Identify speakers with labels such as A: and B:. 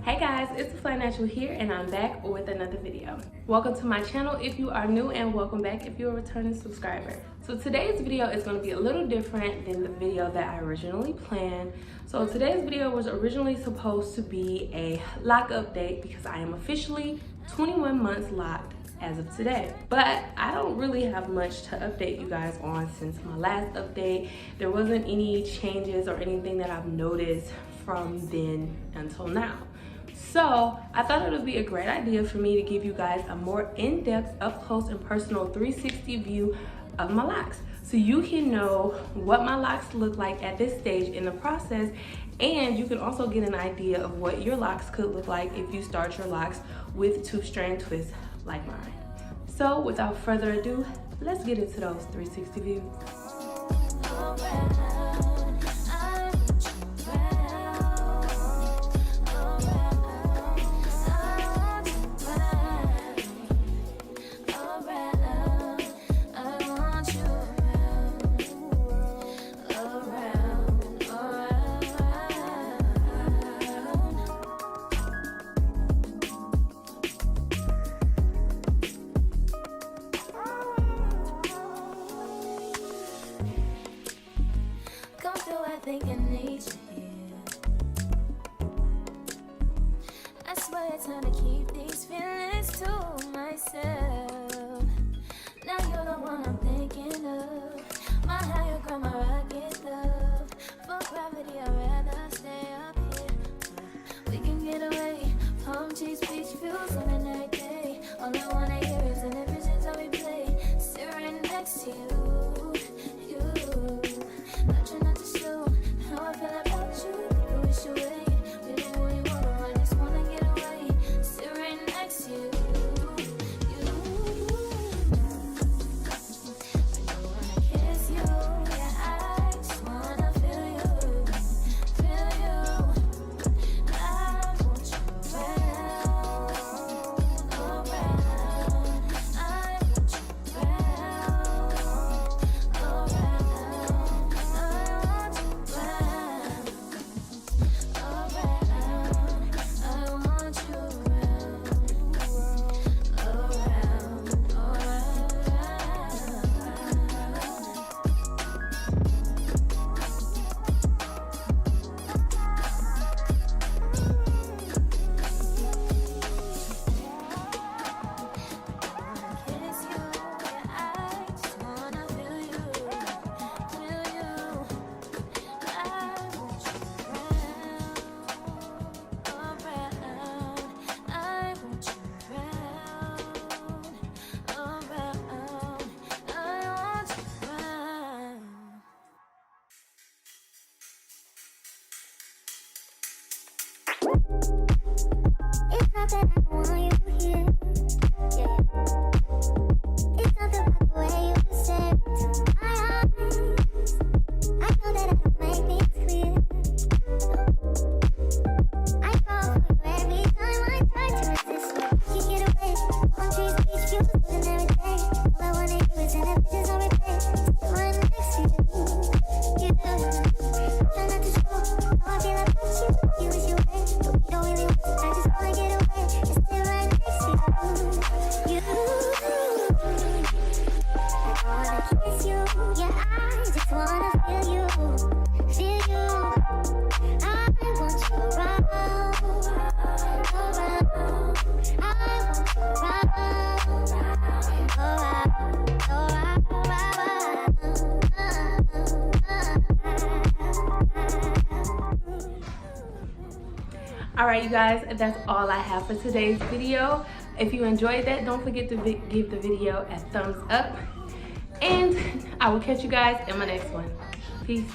A: Hey guys, it's the Flat Natural here and I'm back with another video. Welcome to my channel if you are new, and welcome back if you're a returning subscriber. So today's video is going to be a little different than the video that I originally planned. So today's video was originally supposed to be a lock update because I am officially 21 months locked as of today. But I don't really have much to update you guys on since my last update. There wasn't any changes or anything that I've noticed from then until now. So I thought it would be a great idea for me to give you guys a more in-depth, up close and personal 360 view of my locks, so you can know what my locks look like at this stage in the process, and you can also get an idea of what your locks could look like if you start your locks with 2-strand twists like mine. So without further ado, let's get into those 360 views.
B: I think I need you here. I swear it's time to keep these feelings to myself. Now you're the one I'm thinking of. My higher ground, my rocket love. For gravity, I'd rather stay up here. We can get away. Palm trees, beach views on a night day. All I wanna hear is an visions I replay. Sit right next to you. I feel about you, you wish away. Really, really wanna run, just wanna get away. Sit right next to you. I don't wanna kiss you, yeah, I just wanna feel you. Feel you. I want you around. I want you it's not that I want you here, yeah. It's not the way you say to my eyes. I know that I don't make things clear. I fall for you every time I try to resist you. You get away, palm trees, beach views, and everything. All I wanna do is in a visions on replay. Sit right next to you. You do. Try not to show how I feel about you. You wish you away, but we don't really want to. I just wanna get away. Just sit right next to you. You. I wanna kiss you. Yeah, I just wanna feel you. Feel you. I want you around. I want you
A: Alright you guys, that's all I have for today's video. If you enjoyed that, don't forget to give the video a thumbs up. And I will catch you guys in my next one. Peace.